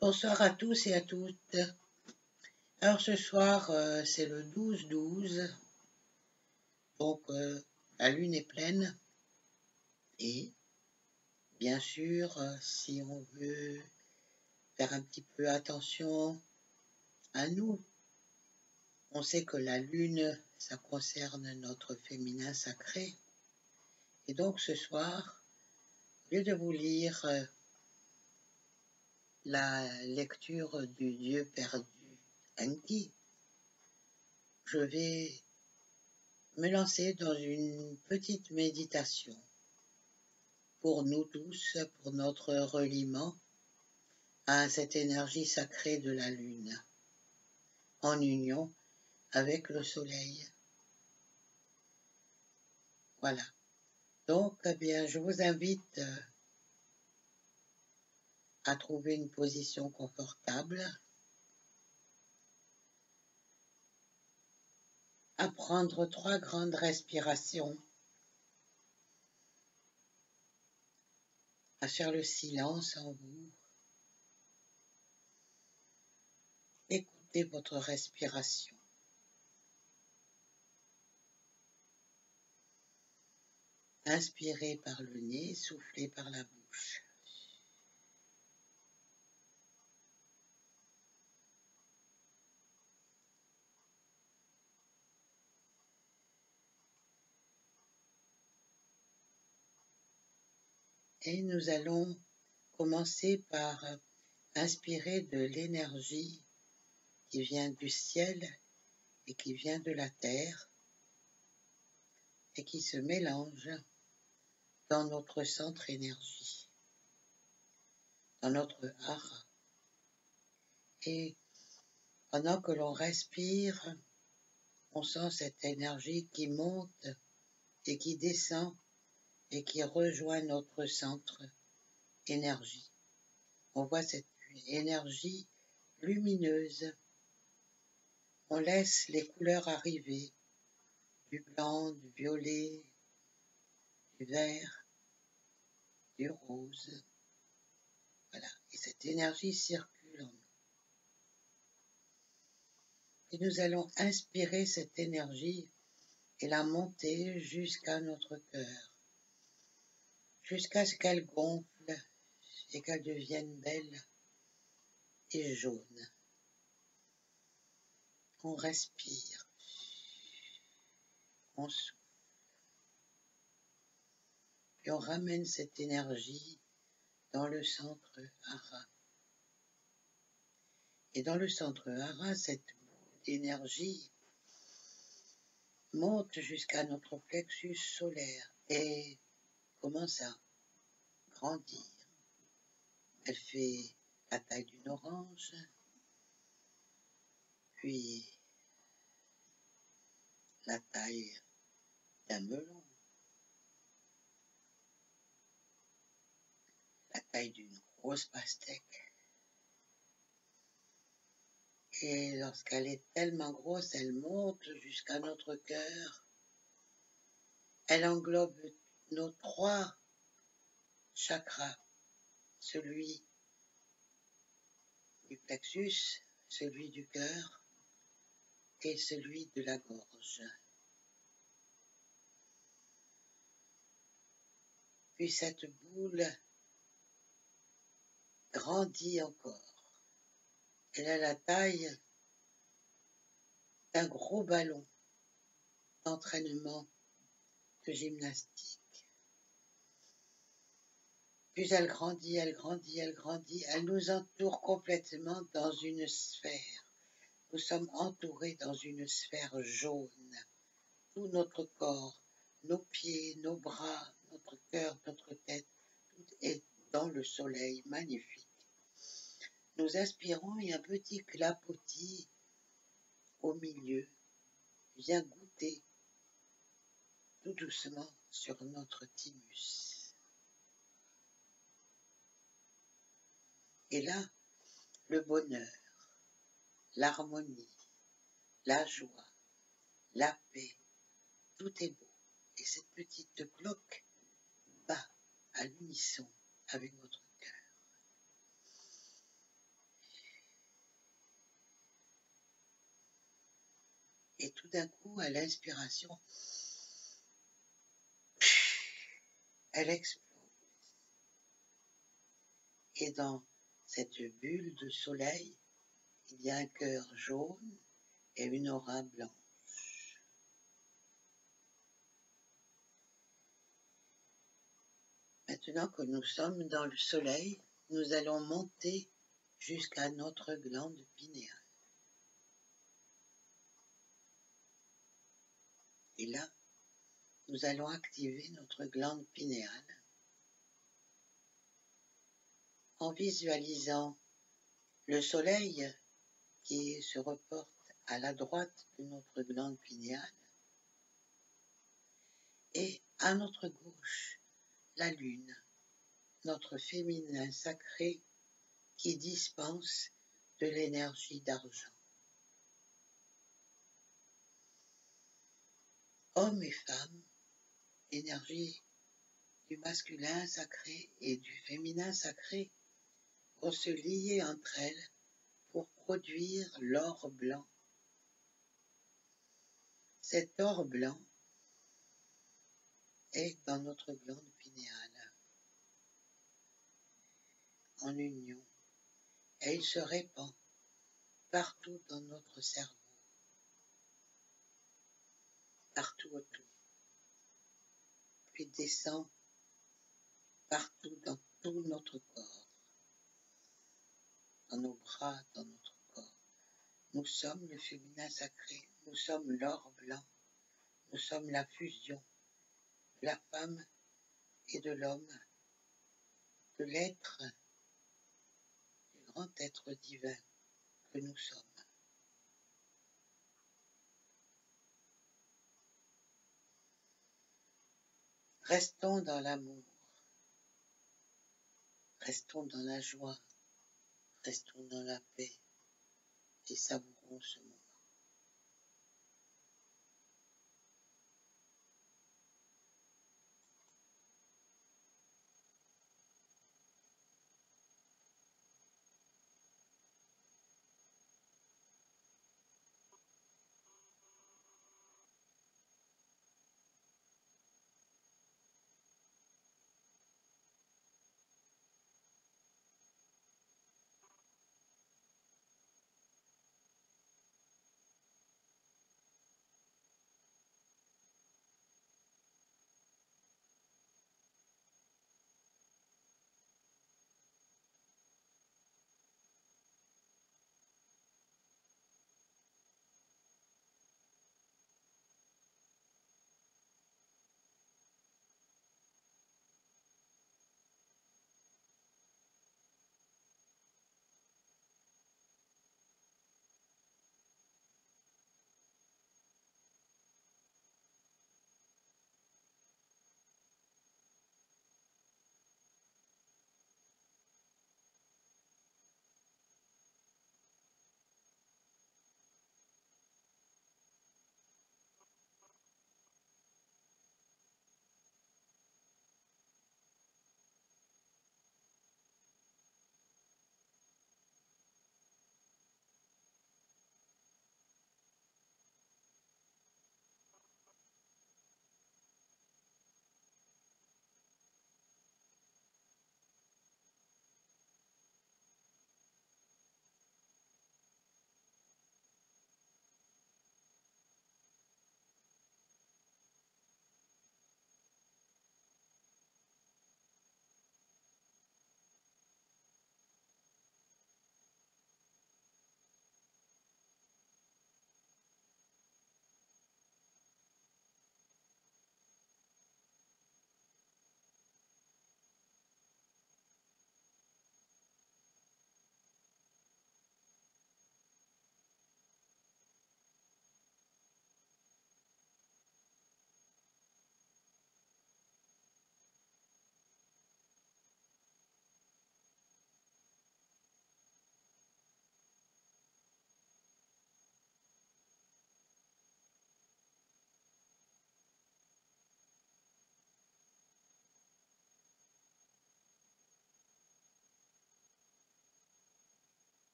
Bonsoir à tous et à toutes. Alors ce soir, c'est le 12-12, donc la lune est pleine. Et bien sûr, si on veut faire un petit peu attention à nous, on sait que la lune, ça concerne notre féminin sacré. Et donc ce soir, au lieu de vous lire la lecture du Dieu perdu Enki, je vais me lancer dans une petite méditation pour nous tous, pour notre reliement à cette énergie sacrée de la lune, en union avec le soleil. Voilà. Donc, eh bien, je vous invite à trouver une position confortable, à prendre 3 grandes respirations, à faire le silence en vous. Écoutez votre respiration. Inspirez par le nez, soufflez par la bouche. Et nous allons commencer par inspirer de l'énergie qui vient du ciel et qui vient de la terre et qui se mélange dans notre centre énergie, dans notre hara. Et pendant que l'on respire, on sent cette énergie qui monte et qui descend et qui rejoint notre centre énergie. On voit cette énergie lumineuse. On laisse les couleurs arriver, du blanc, du violet, du vert, du rose. Voilà. Et cette énergie circule en nous. Et nous allons inspirer cette énergie et la monter jusqu'à notre cœur, jusqu'à ce qu'elle gonfle et qu'elle devienne belle et jaune. On respire, on souffle, puis on ramène cette énergie dans le centre hara. Et dans le centre hara, cette énergie monte jusqu'à notre plexus solaire et commence à grandir. Elle fait la taille d'une orange, puis la taille d'un melon, la taille d'une grosse pastèque. Et lorsqu'elle est tellement grosse, elle monte jusqu'à notre cœur. Elle englobe nos 3 chakras, celui du plexus, celui du cœur et celui de la gorge. Puis cette boule grandit encore. Elle a la taille d'un gros ballon d'entraînement de gymnastique. Puis elle grandit, elle grandit, elle grandit. Elle nous entoure complètement dans une sphère. Nous sommes entourés dans une sphère jaune. Tout notre corps, nos pieds, nos bras, notre cœur, notre tête, tout est dans le soleil magnifique. Nous inspirons et un petit clapotis au milieu vient goûter tout doucement sur notre thymus. Et là, le bonheur, l'harmonie, la joie, la paix, tout est beau. Et cette petite cloque bat à l'unisson avec notre cœur. Et tout d'un coup, à l'inspiration, elle explose. Et dans cette bulle de soleil, il y a un cœur jaune et une aura blanche. Maintenant que nous sommes dans le soleil, nous allons monter jusqu'à notre glande pinéale. Et là, nous allons activer notre glande pinéale en visualisant le soleil qui se reporte à la droite de notre glande pinéale et à notre gauche, la lune, notre féminin sacré qui dispense de l'énergie d'argent. Hommes et femmes, énergie du masculin sacré et du féminin sacré vont se lier entre elles pour produire l'or blanc. Cet or blanc est dans notre glande pinéale, en union, et il se répand partout dans notre cerveau, partout autour, puis descend partout dans tout notre corps, dans nos bras, dans notre corps. Nous sommes le féminin sacré, nous sommes l'or blanc, nous sommes la fusion de la femme et de l'homme, de l'être, du grand être divin que nous sommes. Restons dans l'amour, restons dans la joie, restons dans la paix et savourons ce moment.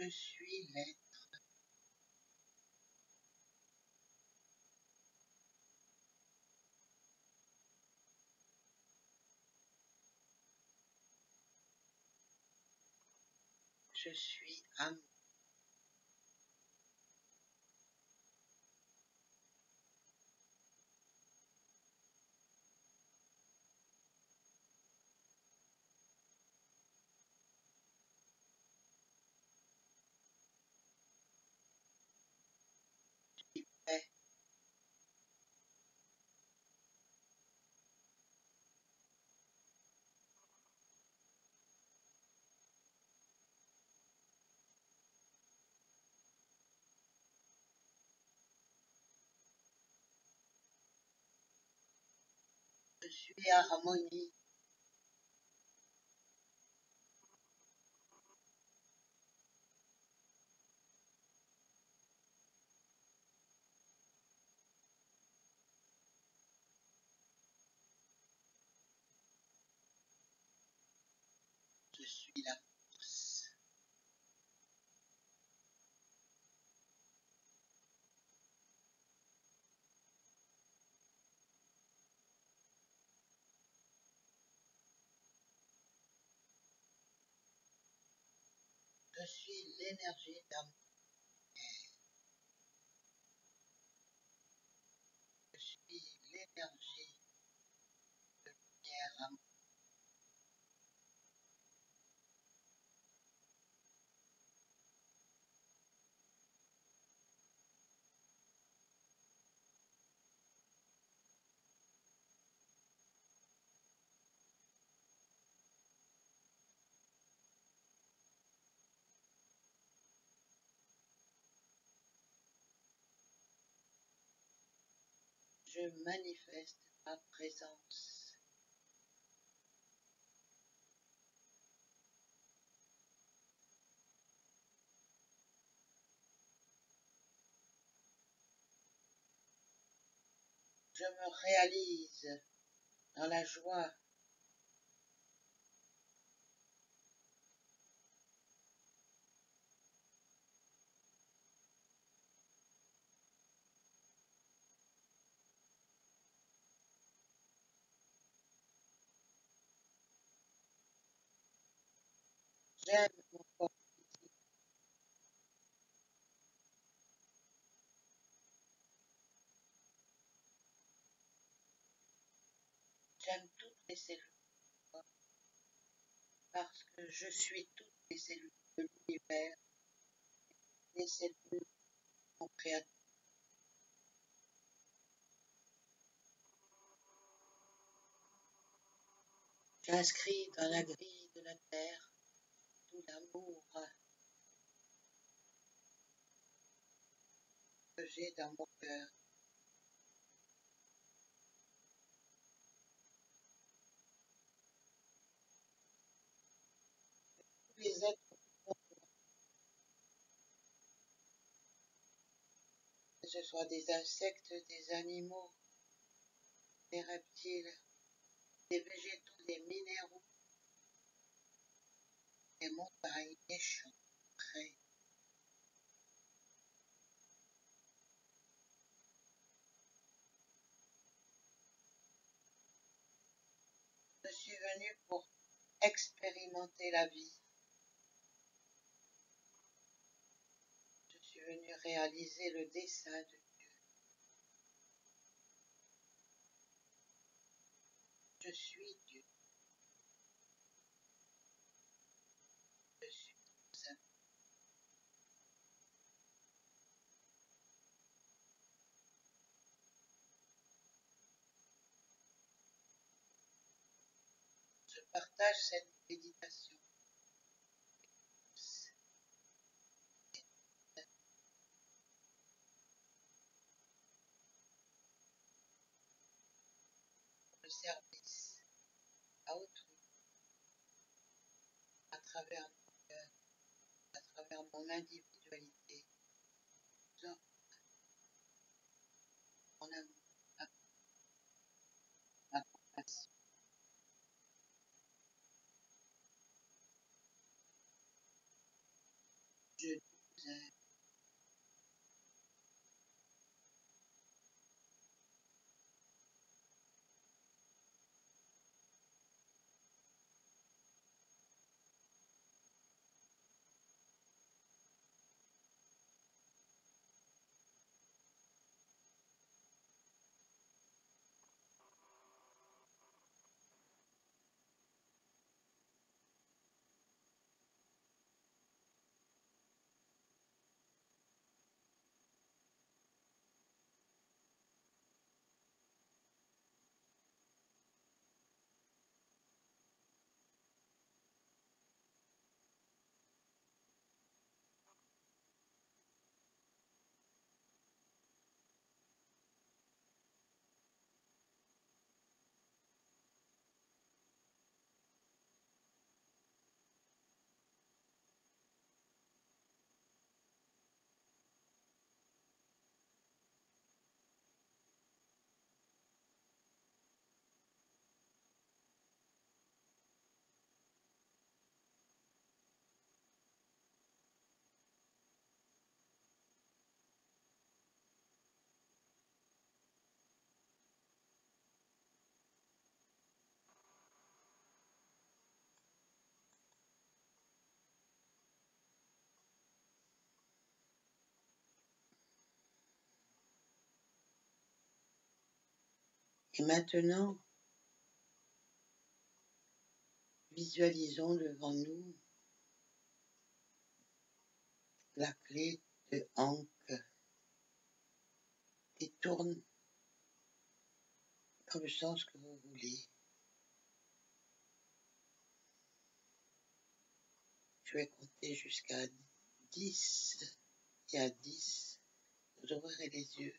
Je suis l'être. Je suis amour. Paix. Je suis harmonie. Je suis la force. Je suis l'énergie d'amour. Je suis l'énergie de lumière amour. Je manifeste ma présence. Je me réalise dans la joie. J'aime mon corps physique. J'aime toutes les cellules du corps parce que je suis toutes les cellules de l'univers, les cellules de mon créateur. J'inscris dans la grille de la terre tout l'amour que j'ai dans mon cœur. Tous les êtres, que ce soit des insectes, des animaux, des reptiles, des végétaux, des minéraux, des montagnes, des champs, près. Je suis venu pour expérimenter la vie. Je suis venu réaliser le dessein de Dieu. Je suis Dieu. Je suis tout. Je partage cette méditation. Le service à autrui à travers mon cœur, à travers mon individualité, mon amour, ma compassion. Je Et maintenant, visualisons devant nous la clé de Ankh et tourne dans le sens que vous voulez. Je vais compter jusqu'à 10. Et à 10, vous ouvrirez les yeux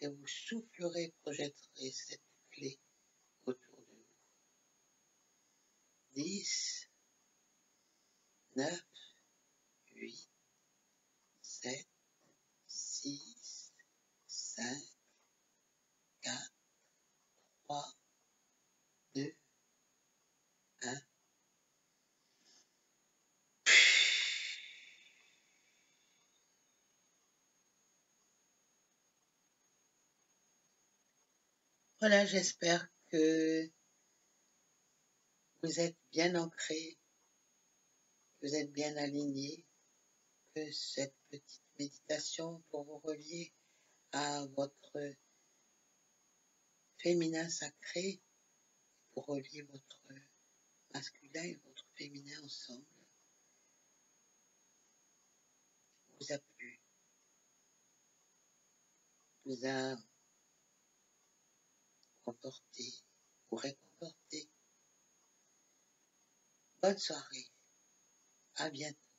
et vous soufflerez, projetterez cette clé autour de vous. 10, 9, 8, 7, 6, 5, 4, 3, 2, 1. Voilà, j'espère que vous êtes bien ancrés, que vous êtes bien alignés, que cette petite méditation pour vous relier à votre féminin sacré, pour relier votre masculin et votre féminin ensemble, vous a plu, vous a conforté ou réconforté. Bonne soirée, à bientôt.